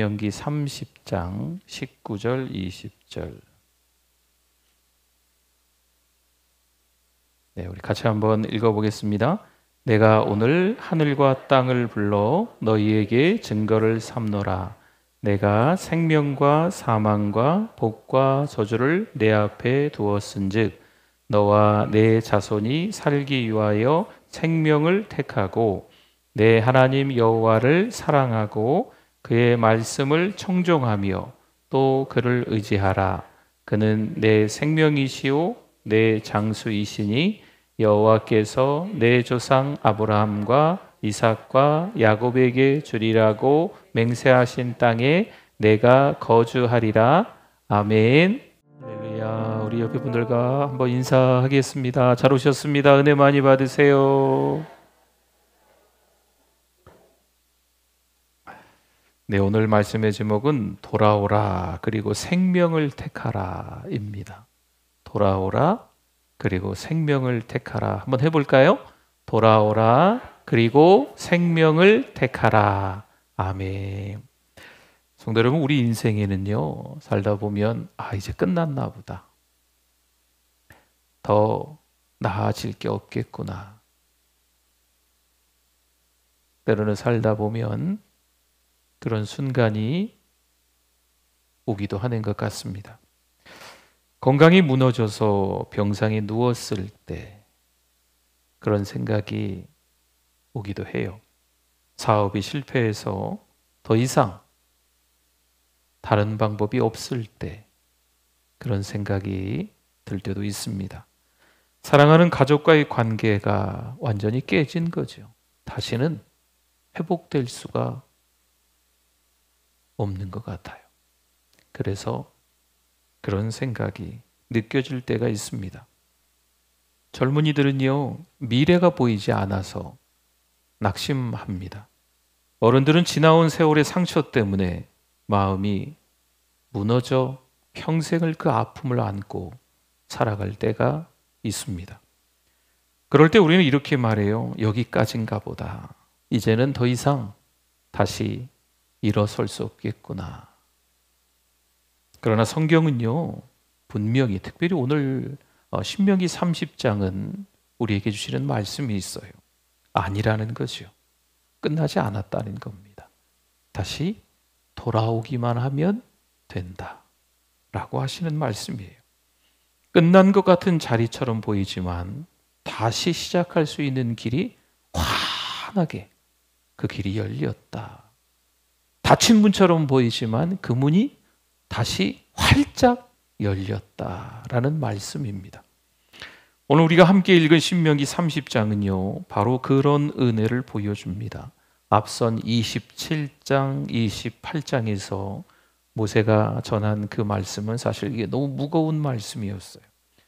신명기 30장 19절 20절. 네, 우리 같이 한번 읽어보겠습니다. 내가 오늘 하늘과 땅을 불러 너희에게 증거를 삼노라. 내가 생명과 사망과 복과 저주를 내 앞에 두었은즉 너와 내 자손이 살기 위하여 생명을 택하고 내 하나님 여호와를 사랑하고 그의 말씀을 청종하며 또 그를 의지하라. 그는 내 생명이시오 내 장수이시니 여호와께서 내 조상 아브라함과 이삭과 야곱에게 주리라고 맹세하신 땅에 내가 거주하리라. 아멘. 할렐루야. 우리 옆에 분들과 한번 인사하겠습니다. 잘 오셨습니다. 은혜 많이 받으세요. 네, 오늘 말씀의 제목은 돌아오라 그리고 생명을 택하라입니다. 돌아오라 그리고 생명을 택하라. 한번 해볼까요? 돌아오라 그리고 생명을 택하라. 아멘. 성도 여러분, 우리 인생에는요, 살다 보면 이제 끝났나 보다, 더 나아질 게 없겠구나, 때로는 살다 보면 그런 순간이 오기도 하는 것 같습니다. 건강이 무너져서 병상에 누웠을 때 그런 생각이 오기도 해요. 사업이 실패해서 더 이상 다른 방법이 없을 때 그런 생각이 들 때도 있습니다. 사랑하는 가족과의 관계가 완전히 깨진 거죠. 다시는 회복될 수가 없는 것 같아요. 그래서 그런 생각이 느껴질 때가 있습니다. 젊은이들은요, 미래가 보이지 않아서 낙심합니다. 어른들은 지나온 세월의 상처 때문에 마음이 무너져 평생을 그 아픔을 안고 살아갈 때가 있습니다. 그럴 때 우리는 이렇게 말해요. 여기까지인가 보다. 이제는 더 이상 다시 일어설 수 없겠구나. 그러나 성경은요, 분명히 특별히 오늘 신명기 30장은 우리에게 주시는 말씀이 있어요. 아니라는 거죠. 끝나지 않았다는 겁니다. 다시 돌아오기만 하면 된다 라고 하시는 말씀이에요. 끝난 것 같은 자리처럼 보이지만 다시 시작할 수 있는 길이 환하게 그 길이 열렸다. 닫힌 문처럼 보이지만 그 문이 다시 활짝 열렸다라는 말씀입니다. 오늘 우리가 함께 읽은 신명기 30장은요, 바로 그런 은혜를 보여줍니다. 앞선 27장, 28장에서 모세가 전한 그 말씀은 사실 이게 너무 무거운 말씀이었어요.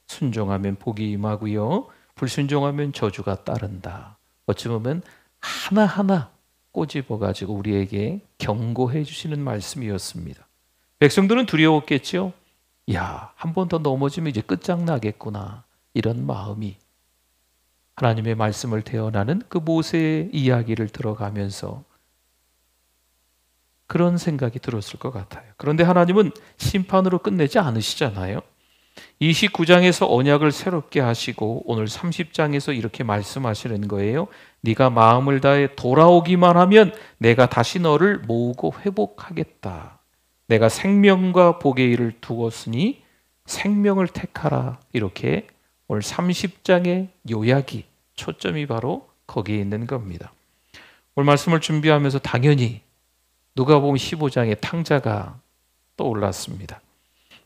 순종하면 복이 임하고요, 불순종하면 저주가 따른다. 어찌 보면 하나하나 꼬집어가지고 우리에게 경고해 주시는 말씀이었습니다. 백성들은 두려웠겠죠. 한 번 더 넘어지면 이제 끝장나겠구나. 이런 마음이 하나님의 말씀을 태어나는 그 모세의 이야기를 들어가면서 그런 생각이 들었을 것 같아요. 그런데 하나님은 심판으로 끝내지 않으시잖아요. 29장에서 언약을 새롭게 하시고 오늘 30장에서 이렇게 말씀하시는 거예요. 네가 마음을 다해 돌아오기만 하면 내가 다시 너를 모으고 회복하겠다. 내가 생명과 복의 일을 두었으니 생명을 택하라. 이렇게 오늘 30장의 요약이, 초점이 바로 거기에 있는 겁니다. 오늘 말씀을 준비하면서 당연히 누가복음 15장의 탕자가 떠올랐습니다.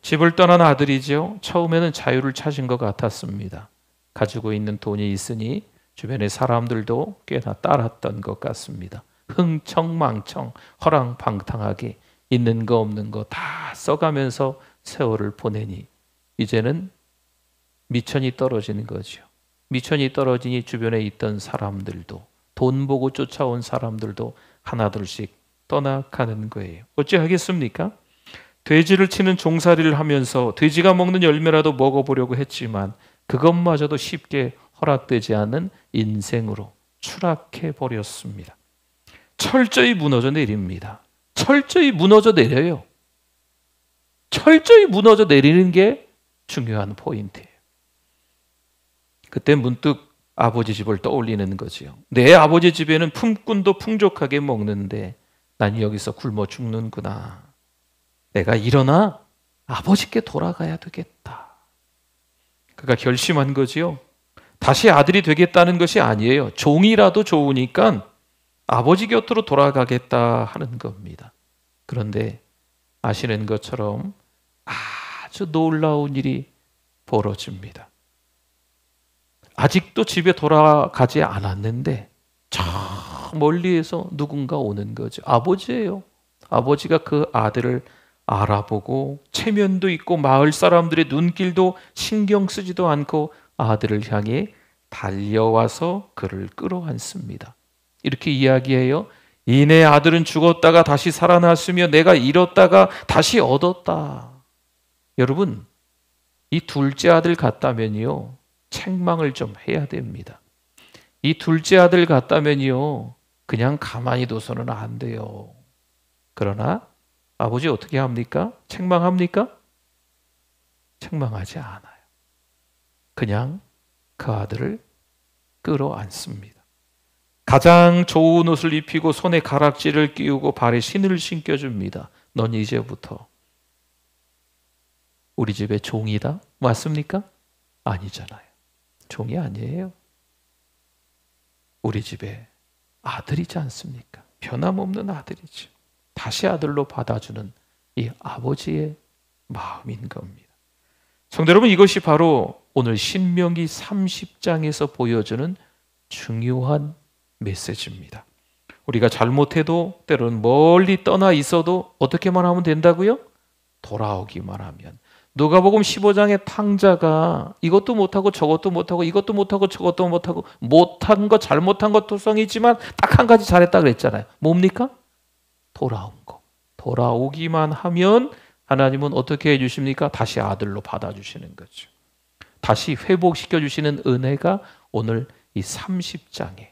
집을 떠난 아들이죠. 처음에는 자유를 찾은 것 같았습니다. 가지고 있는 돈이 있으니 주변의 사람들도 꽤나 따랐던 것 같습니다. 흥청망청 허랑방탕하게 있는 거 없는 거 다 써가면서 세월을 보내니 이제는 미천이 떨어지는 거죠. 미천이 떨어지니 주변에 있던 사람들도, 돈 보고 쫓아온 사람들도 하나둘씩 떠나가는 거예요. 어찌하겠습니까? 돼지를 치는 종살이를 하면서 돼지가 먹는 열매라도 먹어보려고 했지만 그것마저도 쉽게 허락되지 않은 인생으로 추락해 버렸습니다. 철저히 무너져 내립니다. 철저히 무너져 내려요. 철저히 무너져 내리는 게 중요한 포인트예요. 그때 문득 아버지 집을 떠올리는 거지요. 내 아버지 집에는 품꾼도 풍족하게 먹는데 난 여기서 굶어 죽는구나. 내가 일어나 아버지께 돌아가야 되겠다. 그가 결심한 거지요. 다시 아들이 되겠다는 것이 아니에요. 종이라도 좋으니까 아버지 곁으로 돌아가겠다 하는 겁니다. 그런데 아시는 것처럼 아주 놀라운 일이 벌어집니다. 아직도 집에 돌아가지 않았는데 저 멀리에서 누군가 오는 거죠. 아버지예요. 아버지가 그 아들을 알아보고 체면도 있고 마을 사람들의 눈길도 신경 쓰지도 않고 아들을 향해 달려와서 그를 끌어안습니다. 이렇게 이야기해요. 이내 아들은 죽었다가 다시 살아났으며 내가 잃었다가 다시 얻었다. 여러분, 이 둘째 아들 같다면요, 책망을 좀 해야 됩니다. 이 둘째 아들 같다면요, 그냥 가만히 둬서는 안 돼요. 그러나 아버지 어떻게 합니까? 책망합니까? 책망하지 않아요. 그냥 그 아들을 끌어안습니다. 가장 좋은 옷을 입히고 손에 가락지를 끼우고 발에 신을 신겨줍니다. 넌 이제부터 우리 집의 종이다? 맞습니까? 아니잖아요. 종이 아니에요. 우리 집의 아들이지 않습니까? 변함없는 아들이죠. 다시 아들로 받아주는 이 아버지의 마음인 겁니다. 성도 여러분, 이것이 바로 오늘 신명기 30장에서 보여주는 중요한 메시지입니다. 우리가 잘못해도 때로는 멀리 떠나 있어도 어떻게만 하면 된다고요? 돌아오기만 하면. 누가복음 15장의 탕자가 이것도 못하고 저것도 못하고 이것도 못하고 저것도 못하고 못한 것 잘못한 것 토성이지만 딱 한 가지 잘했다 그랬잖아요. 뭡니까? 돌아온 거. 돌아오기만 하면 하나님은 어떻게 해주십니까? 다시 아들로 받아주시는 거죠. 다시 회복시켜 주시는 은혜가 오늘 이 30장에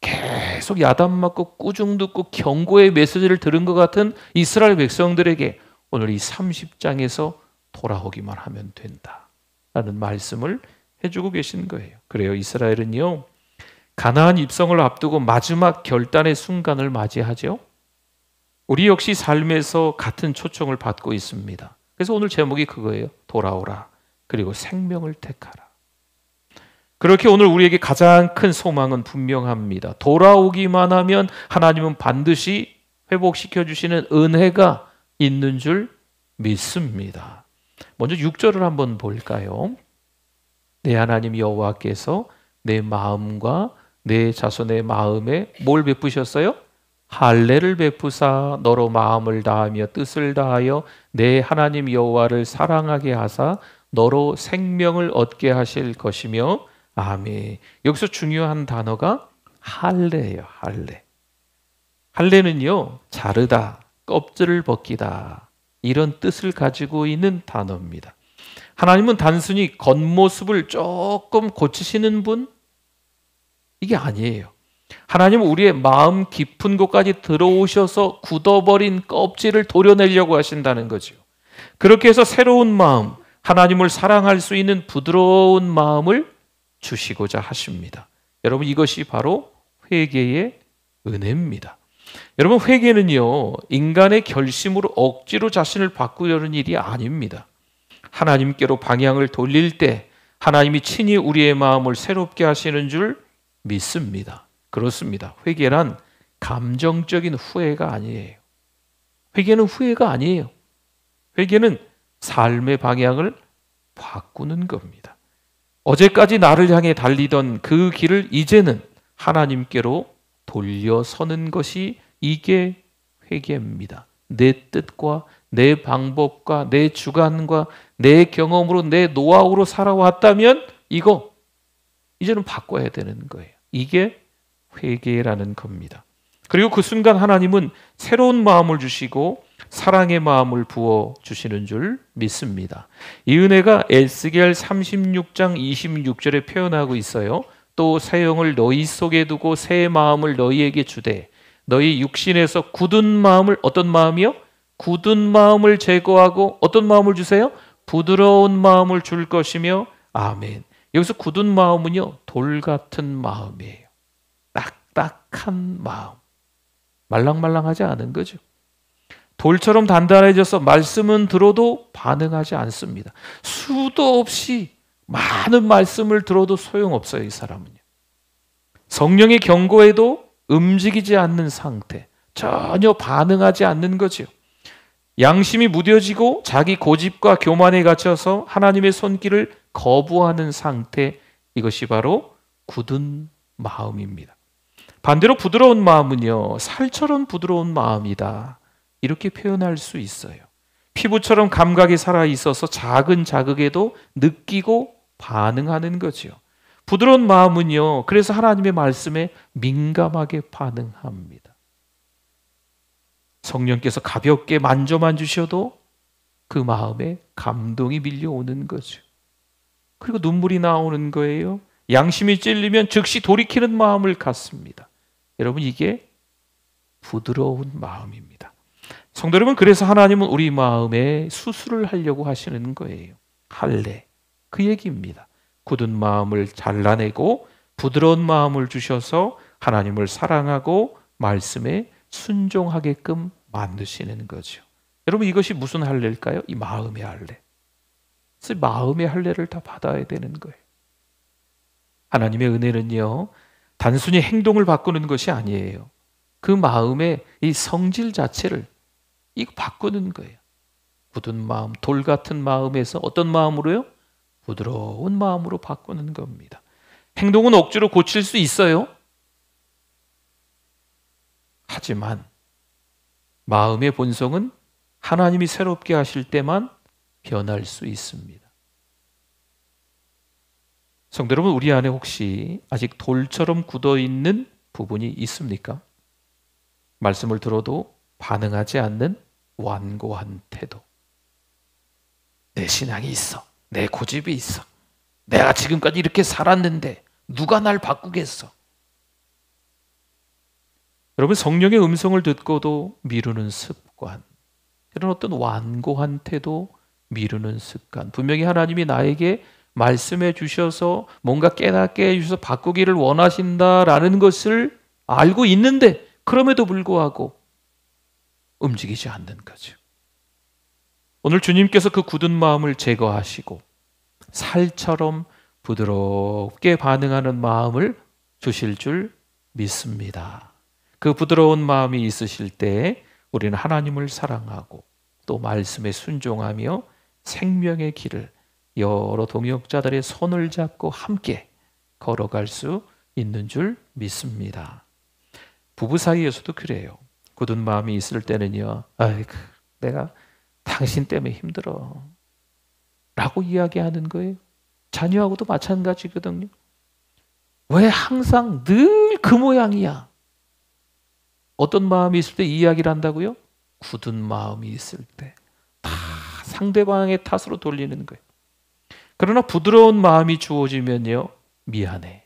계속 야단 맞고 꾸중 듣고 경고의 메시지를 들은 것 같은 이스라엘 백성들에게 오늘 이 30장에서 돌아오기만 하면 된다라는 말씀을 해주고 계신 거예요. 그래요, 이스라엘은요, 가나안 입성을 앞두고 마지막 결단의 순간을 맞이하죠. 우리 역시 삶에서 같은 초청을 받고 있습니다. 그래서 오늘 제목이 그거예요. 돌아오라. 그리고 생명을 택하라. 그렇게 오늘 우리에게 가장 큰 소망은 분명합니다. 돌아오기만 하면 하나님은 반드시 회복시켜 주시는 은혜가 있는 줄 믿습니다. 먼저 6절을 한번 볼까요? 내 하나님 여호와께서 내 마음과 내 자손의 마음에 뭘 베푸셨어요? 할례를 베푸사 너로 마음을 다하며 뜻을 다하여 내 하나님 여호와를 사랑하게 하사 너로 생명을 얻게 하실 것이며 아멘. 여기서 중요한 단어가 할례예요. 할례. 할례는요, 자르다, 껍질을 벗기다, 이런 뜻을 가지고 있는 단어입니다. 하나님은 단순히 겉모습을 조금 고치시는 분? 이게 아니에요. 하나님은 우리의 마음 깊은 곳까지 들어오셔서 굳어버린 껍질을 도려내려고 하신다는 거죠. 그렇게 해서 새로운 마음, 하나님을 사랑할 수 있는 부드러운 마음을 주시고자 하십니다. 여러분, 이것이 바로 회개의 은혜입니다. 여러분, 회개는요, 인간의 결심으로 억지로 자신을 바꾸려는 일이 아닙니다. 하나님께로 방향을 돌릴 때 하나님이 친히 우리의 마음을 새롭게 하시는 줄 믿습니다. 그렇습니다. 회개란 감정적인 후회가 아니에요. 회개는 후회가 아니에요. 회개는 삶의 방향을 바꾸는 겁니다. 어제까지 나를 향해 달리던 그 길을 이제는 하나님께로 돌려서는 것이 이게 회개입니다. 내 뜻과 내 방법과 내 주관과 내 경험으로 내 노하우로 살아왔다면 이거 이제는 바꿔야 되는 거예요. 이게 회개라는 겁니다. 그리고 그 순간 하나님은 새로운 마음을 주시고 사랑의 마음을 부어주시는 줄 믿습니다. 이 은혜가 에스겔 36장 26절에 표현하고 있어요. 또 새 영을 너희 속에 두고 새 마음을 너희에게 주되 너희 육신에서 굳은 마음을, 어떤 마음이요? 굳은 마음을 제거하고 어떤 마음을 주세요? 부드러운 마음을 줄 것이며. 아멘. 여기서 굳은 마음은요, 돌 같은 마음이에요. 딱딱한 마음. 말랑말랑하지 않은 거죠. 돌처럼 단단해져서 말씀은 들어도 반응하지 않습니다. 수도 없이 많은 말씀을 들어도 소용없어요, 이 사람은요. 성령의 경고에도 움직이지 않는 상태, 전혀 반응하지 않는 거죠. 양심이 무뎌지고 자기 고집과 교만에 갇혀서 하나님의 손길을 거부하는 상태, 이것이 바로 굳은 마음입니다. 반대로 부드러운 마음은요, 살처럼 부드러운 마음이다, 이렇게 표현할 수 있어요. 피부처럼 감각이 살아있어서 작은 자극에도 느끼고 반응하는 거죠. 부드러운 마음은요, 그래서 하나님의 말씀에 민감하게 반응합니다. 성령께서 가볍게 만져만 주셔도 그 마음에 감동이 밀려오는 거죠. 그리고 눈물이 나오는 거예요. 양심이 찔리면 즉시 돌이키는 마음을 갖습니다. 여러분, 이게 부드러운 마음입니다. 성도 여러분, 그래서 하나님은 우리 마음에 수술을 하려고 하시는 거예요. 할례, 그 얘기입니다. 굳은 마음을 잘라내고 부드러운 마음을 주셔서 하나님을 사랑하고 말씀에 순종하게끔 만드시는 거죠. 여러분, 이것이 무슨 할례일까요? 이 마음의 할례. 그래서 마음의 할례를 다 받아야 되는 거예요. 하나님의 은혜는요, 단순히 행동을 바꾸는 것이 아니에요. 그 마음의 이 성질 자체를 이거 바꾸는 거예요. 굳은 마음, 돌 같은 마음에서 어떤 마음으로요? 부드러운 마음으로 바꾸는 겁니다. 행동은 억지로 고칠 수 있어요. 하지만 마음의 본성은 하나님이 새롭게 하실 때만 변할 수 있습니다. 성도 여러분, 우리 안에 혹시 아직 돌처럼 굳어있는 부분이 있습니까? 말씀을 들어도 반응하지 않는 완고한 태도. 내 신앙이 있어. 내 고집이 있어. 내가 지금까지 이렇게 살았는데 누가 날 바꾸겠어? 여러분, 성령의 음성을 듣고도 미루는 습관, 이런 어떤 완고한 태도, 미루는 습관. 분명히 하나님이 나에게 말씀해 주셔서 뭔가 깨닫게 해주셔서 바꾸기를 원하신다라는 것을 알고 있는데 그럼에도 불구하고 움직이지 않는 거죠. 오늘 주님께서 그 굳은 마음을 제거하시고 살처럼 부드럽게 반응하는 마음을 주실 줄 믿습니다. 그 부드러운 마음이 있으실 때 우리는 하나님을 사랑하고 또 말씀에 순종하며 생명의 길을 여러 동역자들의 손을 잡고 함께 걸어갈 수 있는 줄 믿습니다. 부부 사이에서도 그래요. 굳은 마음이 있을 때는요, 아이고, 내가 당신 때문에 힘들어 라고 이야기하는 거예요. 자녀하고도 마찬가지거든요. 왜 항상 늘 그 모양이야? 어떤 마음이 있을 때 이 이야기를 한다고요? 굳은 마음이 있을 때 다 상대방의 탓으로 돌리는 거예요. 그러나 부드러운 마음이 주어지면요, 미안해,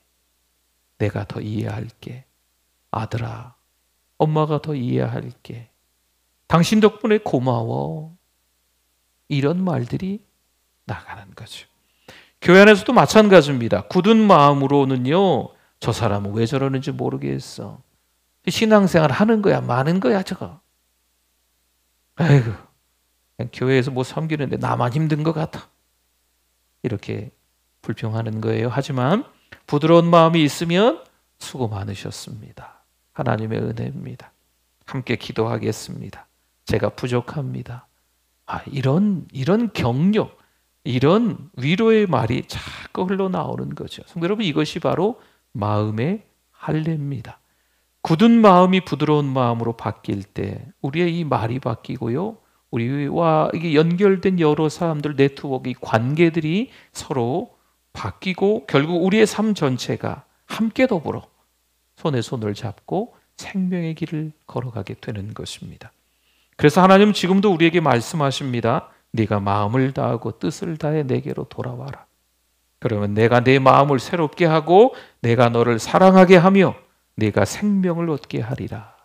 내가 더 이해할게, 아들아, 엄마가 더 이해할게, 당신 덕분에 고마워, 이런 말들이 나가는 거죠. 교회 안에서도 마찬가지입니다. 굳은 마음으로는요, 저 사람은 왜 저러는지 모르겠어, 신앙생활 하는 거야 마는 거야 저거, 아이고, 그냥 교회에서 뭐 섬기는데 나만 힘든 것 같아, 이렇게 불평하는 거예요. 하지만 부드러운 마음이 있으면 수고 많으셨습니다. 하나님의 은혜입니다. 함께 기도하겠습니다. 제가 부족합니다. 이런 격려, 이런 위로의 말이 자꾸 흘러나오는 거죠. 성도 여러분, 이것이 바로 마음의 할례입니다. 굳은 마음이 부드러운 마음으로 바뀔 때 우리의 이 말이 바뀌고요, 우리와 이게 연결된 여러 사람들, 네트워크, 관계들이 서로 바뀌고 결국 우리의 삶 전체가 함께 더불어 손에 손을 잡고 생명의 길을 걸어가게 되는 것입니다. 그래서 하나님은 지금도 우리에게 말씀하십니다. 네가 마음을 다하고 뜻을 다해 내게로 돌아와라. 그러면 내가 내 마음을 새롭게 하고 내가 너를 사랑하게 하며 네가 생명을 얻게 하리라.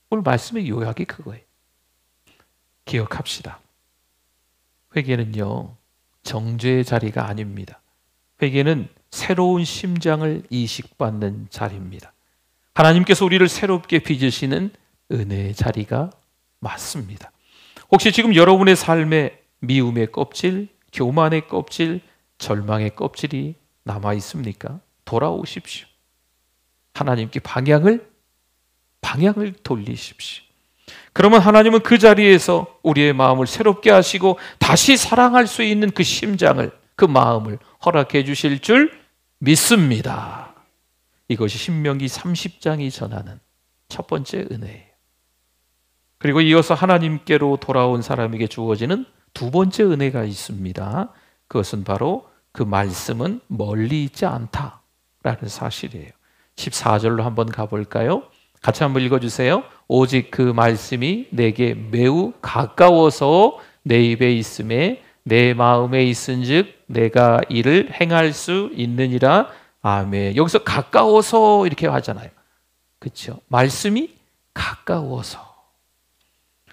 오늘 말씀의 요약이 그거예요. 기억합시다. 회개는요, 정죄의 자리가 아닙니다. 회개는 새로운 심장을 이식받는 자리입니다. 하나님께서 우리를 새롭게 빚으시는 은혜의 자리가 맞습니다. 혹시 지금 여러분의 삶에 미움의 껍질, 교만의 껍질, 절망의 껍질이 남아 있습니까? 돌아오십시오. 하나님께 방향을 돌리십시오. 그러면 하나님은 그 자리에서 우리의 마음을 새롭게 하시고 다시 사랑할 수 있는 그 심장을, 그 마음을 허락해 주실 줄 믿습니다. 이것이 신명기 30장이 전하는 첫 번째 은혜예요. 그리고 이어서 하나님께로 돌아온 사람에게 주어지는 두 번째 은혜가 있습니다. 그것은 바로 그 말씀은 멀리 있지 않다라는 사실이에요. 14절로 한번 가볼까요? 같이 한번 읽어주세요. 오직 그 말씀이 내게 매우 가까워서 내 입에 있음에 내 마음에 있은즉 내가 이를 행할 수 있느니라. 아멘. 여기서 가까워서 이렇게 하잖아요. 그렇죠? 말씀이 가까워서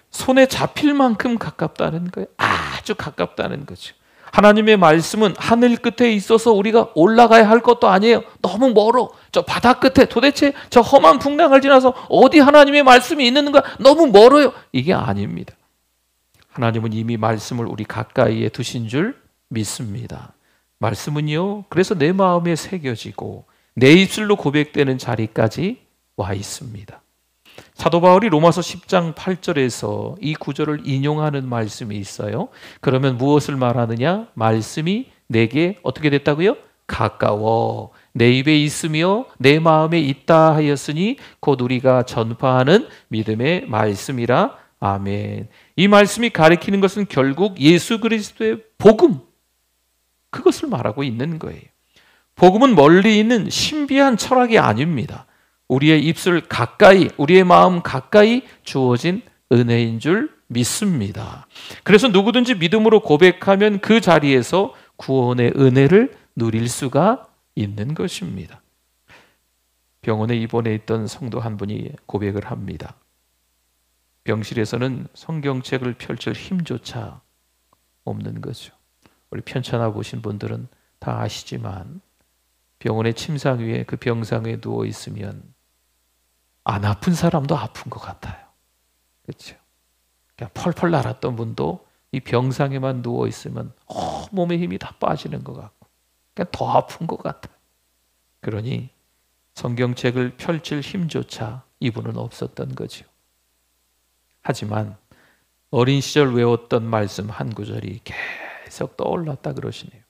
손에 잡힐 만큼 가깝다는 거예요. 아주 가깝다는 거죠. 하나님의 말씀은 하늘 끝에 있어서 우리가 올라가야 할 것도 아니에요. 너무 멀어. 저 바다 끝에 도대체 저 험한 풍랑을 지나서 어디 하나님의 말씀이 있는가? 너무 멀어요. 이게 아닙니다. 하나님은 이미 말씀을 우리 가까이에 두신 줄 믿습니다. 말씀은요, 그래서 내 마음에 새겨지고 내 입술로 고백되는 자리까지 와 있습니다. 사도 바울이 로마서 10장 8절에서 이 구절을 인용하는 말씀이 있어요. 그러면 무엇을 말하느냐? 말씀이 내게 어떻게 됐다고요? 가까워 내 입에 있으며 내 마음에 있다 하였으니 곧 우리가 전파하는 믿음의 말씀이라. 아멘. 이 말씀이 가리키는 것은 결국 예수 그리스도의 복음, 그것을 말하고 있는 거예요. 복음은 멀리 있는 신비한 철학이 아닙니다. 우리의 입술 가까이, 우리의 마음 가까이 주어진 은혜인 줄 믿습니다. 그래서 누구든지 믿음으로 고백하면 그 자리에서 구원의 은혜를 누릴 수가 있는 것입니다. 병원에 입원해 있던 성도 한 분이 고백을 합니다. 병실에서는 성경책을 펼칠 힘조차 없는 거죠. 우리 편찮아 보신 분들은 다 아시지만 병원의 침상 위에 그 병상에 누워 있으면 안 아픈 사람도 아픈 것 같아요. 그렇죠? 그냥 펄펄 날았던 분도 이 병상에만 누워 있으면 몸에 힘이 다 빠지는 것 같고 그냥 더 아픈 것 같아요. 그러니 성경책을 펼칠 힘조차 이분은 없었던 거죠. 하지만 어린 시절 외웠던 말씀 한 구절이 계속 떠올랐다 그러시네요.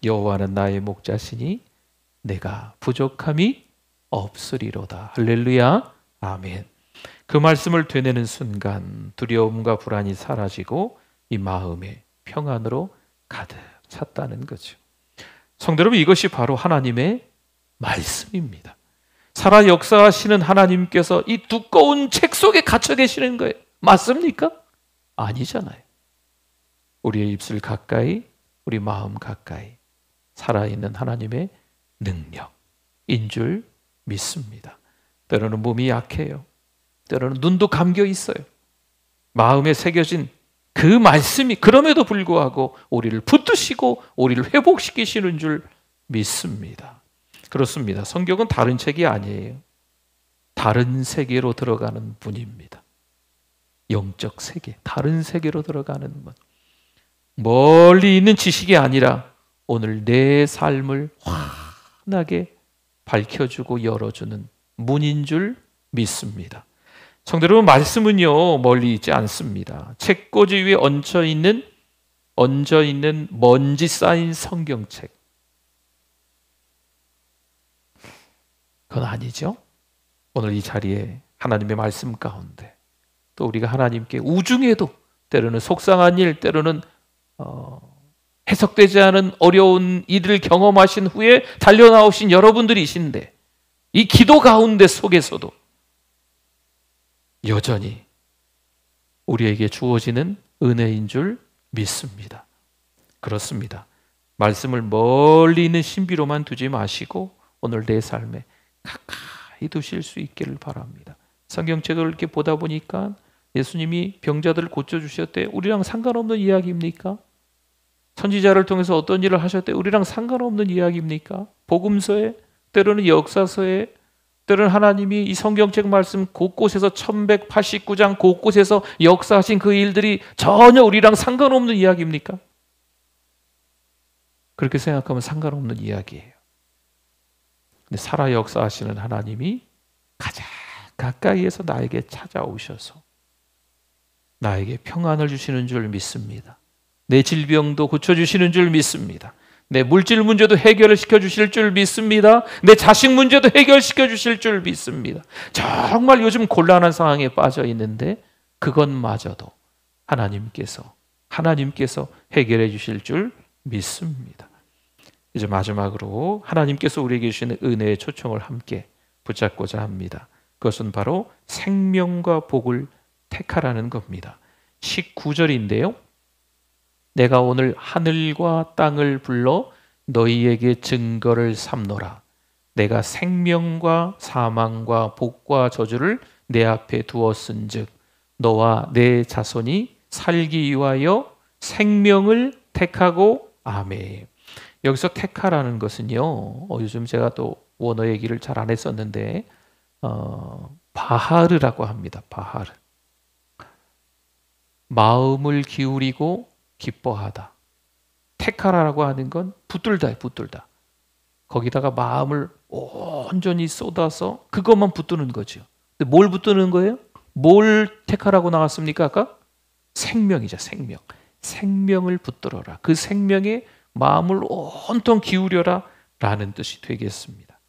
여호와는 나의 목자시니 내가 부족함이 없으리로다. 할렐루야. 아멘. 그 말씀을 되뇌는 순간 두려움과 불안이 사라지고 이 마음에 평안으로 가득 찼다는 거죠. 성도 여러분, 이것이 바로 하나님의 말씀입니다. 살아 역사하시는 하나님께서 이 두꺼운 책 속에 갇혀 계시는 거예요. 맞습니까? 아니잖아요. 우리의 입술 가까이, 우리 마음 가까이 살아있는 하나님의 능력인 줄 믿습니다. 때로는 몸이 약해요. 때로는 눈도 감겨 있어요. 마음에 새겨진 그 말씀이 그럼에도 불구하고 우리를 붙드시고 우리를 회복시키시는 줄 믿습니다. 그렇습니다. 성경은 다른 책이 아니에요. 다른 세계로 들어가는 분입니다. 영적 세계, 다른 세계로 들어가는 분. 멀리 있는 지식이 아니라 오늘 내 삶을 환하게 밝혀주고 열어주는 문인 줄 믿습니다. 성도 여러분, 말씀은요 멀리 있지 않습니다. 책꽂이 위에 얹혀 있는 먼지 쌓인 성경책, 그건 아니죠. 오늘 이 자리에 하나님의 말씀 가운데 또 우리가 하나님께 우중에도 때로는 속상한 일, 때로는 해석되지 않은 어려운 일을 경험하신 후에 달려나오신 여러분들이신데 이 기도 가운데 속에서도 여전히 우리에게 주어지는 은혜인 줄 믿습니다. 그렇습니다. 말씀을 멀리 있는 신비로만 두지 마시고 오늘 내 삶에 가까이 두실 수 있기를 바랍니다. 성경책을 이렇게 보다 보니까 예수님이 병자들을 고쳐주셨대. 우리랑 상관없는 이야기입니까? 선지자를 통해서 어떤 일을 하셨대. 우리랑 상관없는 이야기입니까? 복음서에, 때로는 역사서에, 때로는 하나님이 이 성경책 말씀 곳곳에서 1189장 곳곳에서 역사하신 그 일들이 전혀 우리랑 상관없는 이야기입니까? 그렇게 생각하면 상관없는 이야기예요. 근데 살아 역사하시는 하나님이 가장 가까이에서 나에게 찾아오셔서 나에게 평안을 주시는 줄 믿습니다. 내 질병도 고쳐주시는 줄 믿습니다. 내 물질 문제도 해결을 시켜주실 줄 믿습니다. 내 자식 문제도 해결시켜 주실 줄 믿습니다. 정말 요즘 곤란한 상황에 빠져 있는데 그것마저도 하나님께서 해결해 주실 줄 믿습니다. 이제 마지막으로 하나님께서 우리에게 주시는 은혜의 초청을 함께 붙잡고자 합니다. 그것은 바로 생명과 복을 택하라는 겁니다. 19절인데요. 내가 오늘 하늘과 땅을 불러 너희에게 증거를 삼노라. 내가 생명과 사망과 복과 저주를 내 앞에 두었은즉 너와 내 자손이 살기 위하여 생명을 택하고. 아멘. 여기서 택하라는 것은요, 요즘 제가 또 원어 얘기를 잘 안 했었는데 바하르라고 합니다. 바하르. 마음을 기울이고 기뻐하다. 택하라라고 하는 건 붙들다. 거기다가 마음을 온전히 쏟아서 그것만 붙드는 거죠. 근데 뭘 붙드는 거예요? 뭘 택하라고 나왔습니까? 아까? 생명이죠. 생명. 생명을 붙들어라. 그 생명에 마음을 온통 기울여라 라는 뜻이 되겠습니다.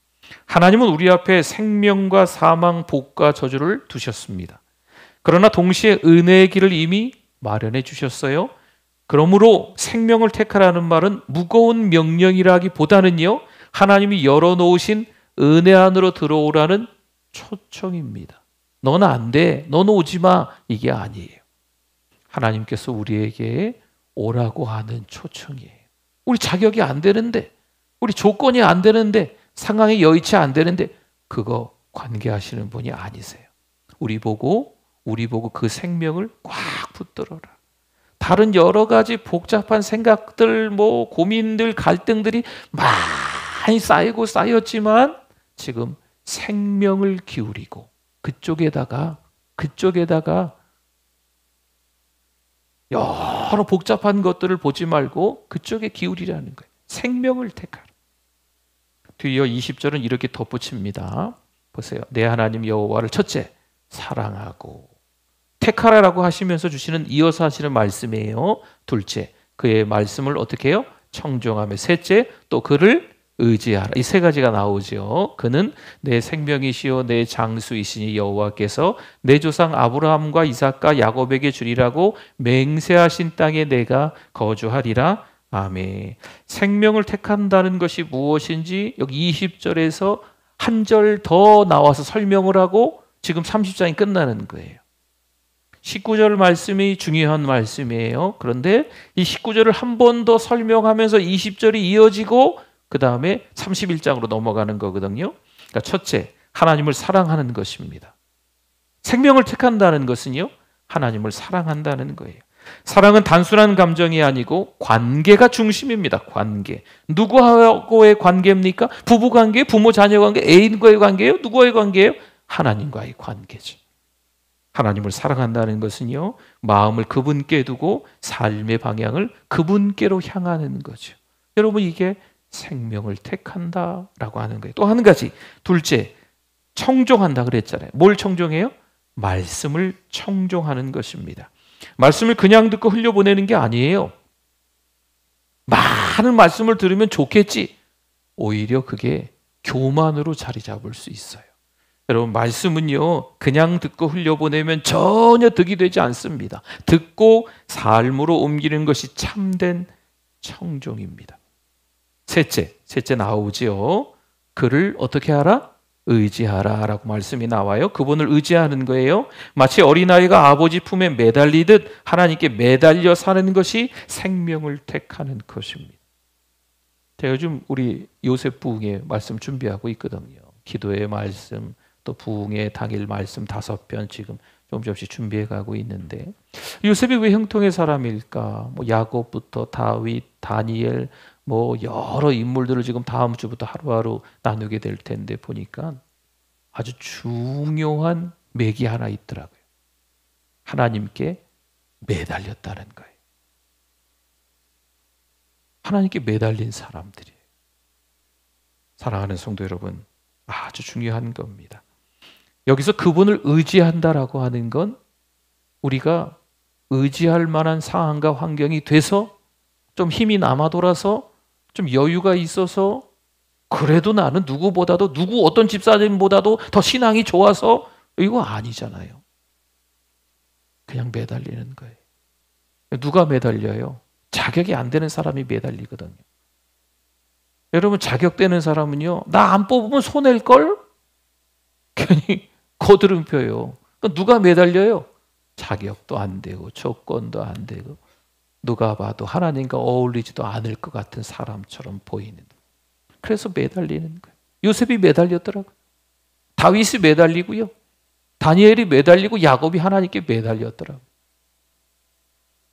하나님은 우리 앞에 생명과 사망, 복과 저주를 두셨습니다. 그러나 동시에 은혜의 길을 이미 마련해 주셨어요. 그러므로 생명을 택하라는 말은 무거운 명령이라기보다는요, 하나님이 열어놓으신 은혜 안으로 들어오라는 초청입니다. 너는 안 돼, 너는 오지 마, 이게 아니에요. 하나님께서 우리에게 오라고 하는 초청이에요. 우리 자격이 안 되는데, 우리 조건이 안 되는데, 상황이 여의치 안 되는데 그거 관계하시는 분이 아니세요. 우리 보고 그 생명을 꽉 붙들어라. 다른 여러 가지 복잡한 생각들, 고민들, 갈등들이 많이 쌓였지만 지금 생명을 기울이고 그쪽에다가 여러 복잡한 것들을 보지 말고 그쪽에 기울이라는 거예요. 생명을 택하라. 뒤이어 20절은 이렇게 덧붙입니다. 보세요. 내 하나님 여호와를 첫째 사랑하고. 택하라라고 하시면서 주시는, 이어서 하시는 말씀이에요. 둘째, 그의 말씀을 어떻게 해요? 청종하며. 셋째, 또 그를 의지하라. 이 세 가지가 나오죠. 그는 내 생명이시요 내 장수이시니 여호와께서 내 조상 아브라함과 이삭과 야곱에게 주리라고 맹세하신 땅에 내가 거주하리라. 아멘. 생명을 택한다는 것이 무엇인지 여기 20절에서 한 절 더 나와서 설명을 하고 지금 30장이 끝나는 거예요. 19절 말씀이 중요한 말씀이에요. 그런데 이 19절을 한 번 더 설명하면서 20절이 이어지고 그 다음에 31장으로 넘어가는 거거든요. 그러니까 첫째, 하나님을 사랑하는 것입니다. 생명을 택한다는 것은요, 하나님을 사랑한다는 거예요. 사랑은 단순한 감정이 아니고 관계가 중심입니다. 관계. 누구하고의 관계입니까? 부부 관계, 부모 자녀 관계, 애인과의 관계예요? 누구와의 관계예요? 하나님과의 관계죠. 하나님을 사랑한다는 것은요, 마음을 그분께 두고 삶의 방향을 그분께로 향하는 거죠. 여러분, 이게 생명을 택한다라고 하는 거예요. 또 한 가지, 둘째, 청종한다 그랬잖아요. 뭘 청종해요? 말씀을 청종하는 것입니다. 말씀을 그냥 듣고 흘려보내는 게 아니에요. 많은 말씀을 들으면 좋겠지. 오히려 그게 교만으로 자리 잡을 수 있어요. 여러분, 말씀은요, 그냥 듣고 흘려보내면 전혀 득이 되지 않습니다. 듣고 삶으로 옮기는 것이 참된 청종입니다. 셋째 나오지요. 그를 어떻게 하라? 의지하라 라고 말씀이 나와요. 그분을 의지하는 거예요. 마치 어린아이가 아버지 품에 매달리듯 하나님께 매달려 사는 것이 생명을 택하는 것입니다. 제가 요즘 우리 요셉 부흥회 말씀 준비하고 있거든요. 기도의 말씀, 또 부흥의 당일 말씀 5편 지금 조금씩 준비해 가고 있는데, 요셉이 왜 형통의 사람일까? 뭐 야곱부터 다윗, 다니엘, 뭐 여러 인물들을 지금 다음 주부터 하루하루 나누게 될 텐데 보니까 아주 중요한 맥이 하나 있더라고요. 하나님께 매달렸다는 거예요. 하나님께 매달린 사람들이에요. 사랑하는 성도 여러분, 아주 중요한 겁니다. 여기서 그분을 의지한다라고 하는 건 우리가 의지할 만한 상황과 환경이 돼서 좀 힘이 남아 돌아서 좀 여유가 있어서 그래도 나는 누구보다도 누구 어떤 집사님보다도 더 신앙이 좋아서 이거 아니잖아요. 그냥 매달리는 거예요. 누가 매달려요? 자격이 안 되는 사람이 매달리거든요. 여러분 자격되는 사람은요, 나 안 뽑으면 손해일걸? 괜히 거드름펴요. 그러니까 누가 매달려요? 자격도 안 되고 조건도 안 되고 누가 봐도 하나님과 어울리지도 않을 것 같은 사람처럼 보이는. 그래서 매달리는 거예요. 요셉이 매달렸더라고요. 다윗이 매달리고요. 다니엘이 매달리고 야곱이 하나님께 매달렸더라고요.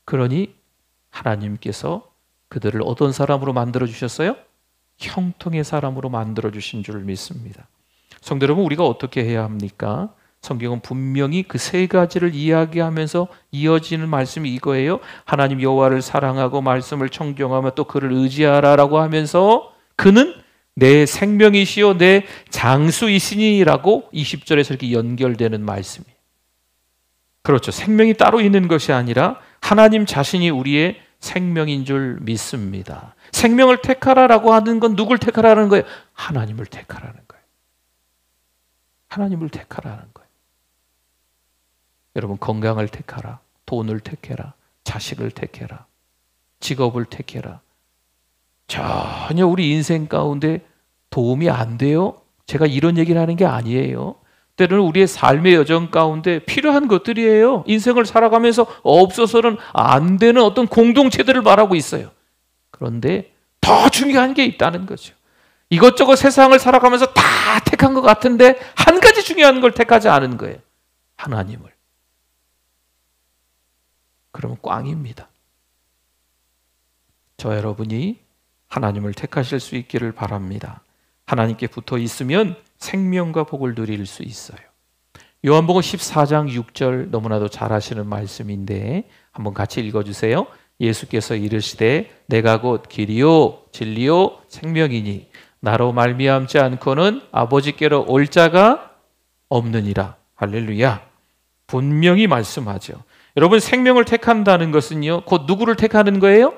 그러니 하나님께서 그들을 어떤 사람으로 만들어 주셨어요? 형통의 사람으로 만들어 주신 줄 믿습니다. 성도 여러분, 우리가 어떻게 해야 합니까? 성경은 분명히 그 세 가지를 이야기하면서 이어지는 말씀이 이거예요. 하나님 여호와를 사랑하고 말씀을 청종하며 또 그를 의지하라라고 하면서 그는 내 생명이시요 내 장수이시니라고 20절에서 이렇게 연결되는 말씀이에요. 그렇죠. 생명이 따로 있는 것이 아니라 하나님 자신이 우리의 생명인 줄 믿습니다. 생명을 택하라라고 하는 건 누굴 택하라는 거예요? 하나님을 택하라는 거예요. 하나님을 택하라는 거예요. 여러분, 건강을 택하라, 돈을 택해라, 자식을 택해라, 직업을 택해라. 전혀 우리 인생 가운데 도움이 안 돼요? 제가 이런 얘기를 하는 게 아니에요. 때로는 우리의 삶의 여정 가운데 필요한 것들이에요. 인생을 살아가면서 없어서는 안 되는 어떤 공동체들을 말하고 있어요. 그런데 더 중요한 게 있다는 거죠. 이것저것 세상을 살아가면서 다 택한 것 같은데 한 가지 중요한 걸 택하지 않은 거예요. 하나님을. 그러면 꽝입니다. 저 여러분이 하나님을 택하실 수 있기를 바랍니다. 하나님께 붙어 있으면 생명과 복을 누릴 수 있어요. 요한복음 14장 6절 너무나도 잘 아시는 말씀인데 한번 같이 읽어주세요. 예수께서 이르시되 내가 곧 길이요 진리요 생명이니 나로 말미암지 않고는 아버지께로 올 자가 없느니라. 할렐루야. 분명히 말씀하죠. 여러분, 생명을 택한다는 것은요, 곧 누구를 택하는 거예요?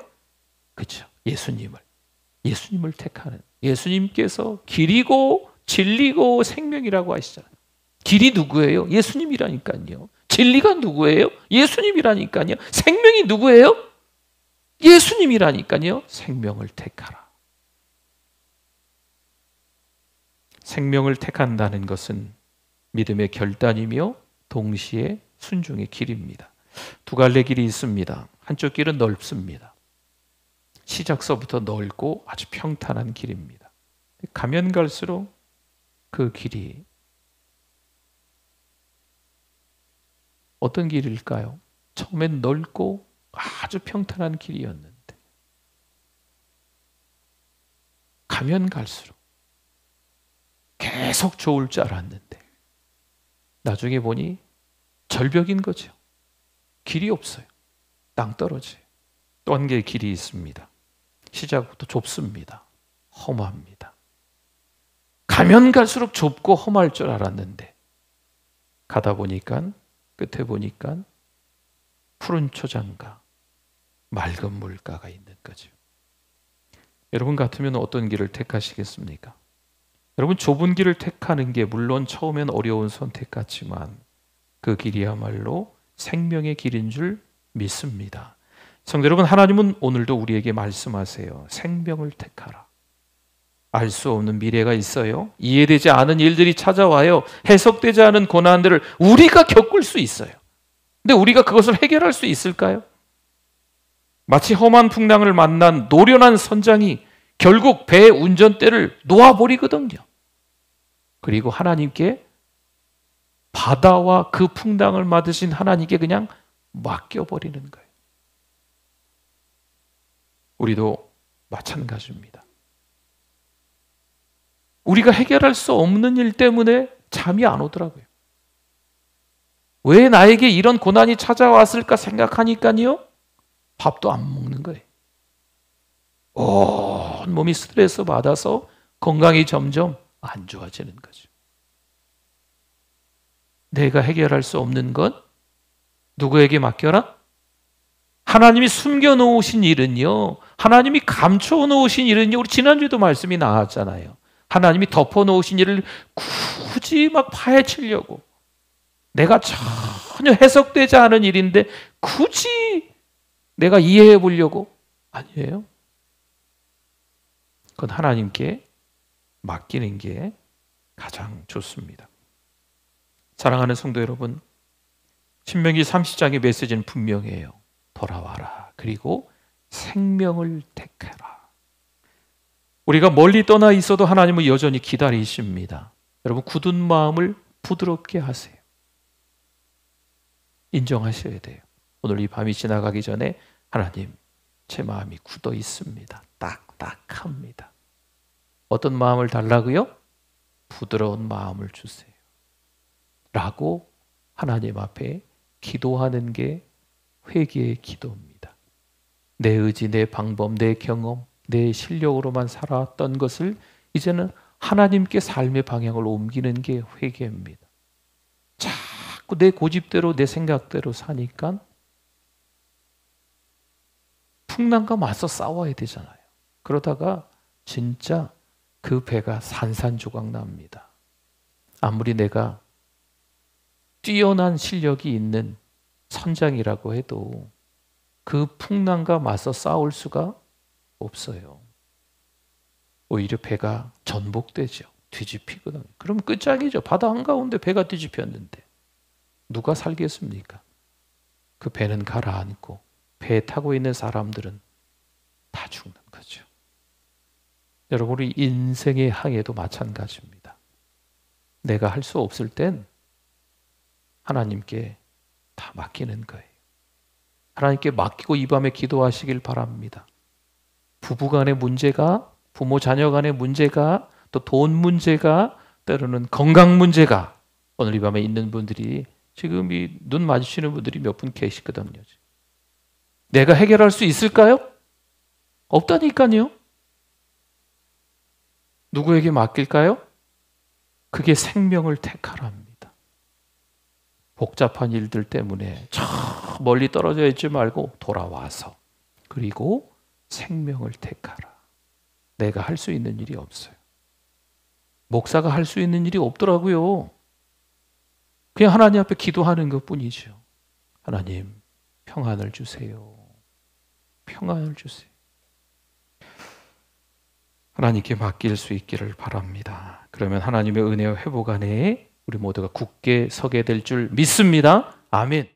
그렇죠. 예수님을 택하는, 예수님께서 길이고 진리고 생명이라고 하시잖아요. 길이 누구예요? 예수님이라니까요. 진리가 누구예요? 예수님이라니까요. 생명이 누구예요? 예수님이라니까요. 생명을 택하라. 생명을 택한다는 것은 믿음의 결단이며 동시에 순종의 길입니다. 두 갈래 길이 있습니다. 한쪽 길은 넓습니다. 시작서부터 넓고 아주 평탄한 길입니다. 가면 갈수록 그 길이 어떤 길일까요? 처음엔 넓고 아주 평탄한 길이었는데 가면 갈수록 계속 좋을 줄 알았는데 나중에 보니 절벽인 거죠. 길이 없어요. 땅 떨어져요. 또 한 개의 길이 있습니다. 시작부터 좁습니다. 험합니다. 가면 갈수록 좁고 험할 줄 알았는데 가다 보니까 끝에 보니까 푸른 초장과 맑은 물가가 있는 거죠. 여러분 같으면 어떤 길을 택하시겠습니까? 여러분, 좁은 길을 택하는 게 물론 처음엔 어려운 선택 같지만 그 길이야말로 생명의 길인 줄 믿습니다. 성도 여러분, 하나님은 오늘도 우리에게 말씀하세요. 생명을 택하라. 알 수 없는 미래가 있어요. 이해되지 않은 일들이 찾아와요. 해석되지 않은 고난들을 우리가 겪을 수 있어요. 근데 우리가 그것을 해결할 수 있을까요? 마치 험한 풍랑을 만난 노련한 선장이 결국 배의 운전대를 놓아버리거든요. 그리고 하나님께 바다와 그 풍랑을 맞으신 하나님께 그냥 맡겨버리는 거예요. 우리도 마찬가지입니다. 우리가 해결할 수 없는 일 때문에 잠이 안 오더라고요. 왜 나에게 이런 고난이 찾아왔을까 생각하니까요, 밥도 안 먹는 거예요. 온 몸이 스트레스 받아서 건강이 점점 안 좋아지는 거죠. 내가 해결할 수 없는 건 누구에게 맡겨라? 하나님이 숨겨놓으신 일은요, 하나님이 감춰놓으신 일은요, 우리 지난주에도 말씀이 나왔잖아요. 하나님이 덮어놓으신 일을 굳이 막 파헤치려고, 내가 전혀 해석되지 않은 일인데 굳이 내가 이해해 보려고, 아니에요. 그건 하나님께 맡기는 게 가장 좋습니다. 사랑하는 성도 여러분, 신명기 30장의 메시지는 분명해요. 돌아와라. 그리고 생명을 택해라. 우리가 멀리 떠나 있어도 하나님은 여전히 기다리십니다. 여러분, 굳은 마음을 부드럽게 하세요. 인정하셔야 돼요. 오늘 이 밤이 지나가기 전에 하나님, 제 마음이 굳어 있습니다. 딱딱합니다. 어떤 마음을 달라고요? 부드러운 마음을 주세요. 라고 하나님 앞에 기도하는 게 회개의 기도입니다. 내 의지, 내 방법, 내 경험, 내 실력으로만 살아왔던 것을 이제는 하나님께 삶의 방향을 옮기는 게 회개입니다. 자꾸 내 고집대로, 내 생각대로 사니까 풍랑과 맞서 싸워야 되잖아요. 그러다가 진짜 그 배가 산산조각 납니다. 아무리 내가 뛰어난 실력이 있는 선장이라고 해도 그 풍랑과 맞서 싸울 수가 없어요. 오히려 배가 전복되죠. 뒤집히거든요. 그럼 끝장이죠. 바다 한가운데 배가 뒤집혔는데 누가 살겠습니까? 그 배는 가라앉고 배에 타고 있는 사람들은 다 죽는 거죠. 여러분, 우리 인생의 항해도 마찬가지입니다. 내가 할 수 없을 땐 하나님께 다 맡기는 거예요. 하나님께 맡기고 이 밤에 기도하시길 바랍니다. 부부간의 문제가, 부모 자녀 간의 문제가, 또 돈 문제가, 때로는 건강 문제가 오늘 이 밤에 있는 분들이, 지금 이 눈 마주치는 분들이 몇 분 계시거든요. 내가 해결할 수 있을까요? 없다니까요. 누구에게 맡길까요? 그게 생명을 택하랍니다. 복잡한 일들 때문에 저 멀리 떨어져 있지 말고 돌아와서, 그리고 생명을 택하라. 내가 할 수 있는 일이 없어요. 목사가 할 수 있는 일이 없더라고요. 그냥 하나님 앞에 기도하는 것뿐이죠. 하나님, 평안을 주세요. 평안을 주세요. 하나님께 맡길 수 있기를 바랍니다. 그러면 하나님의 은혜와 회복 안에 우리 모두가 굳게 서게 될 줄 믿습니다. 아멘.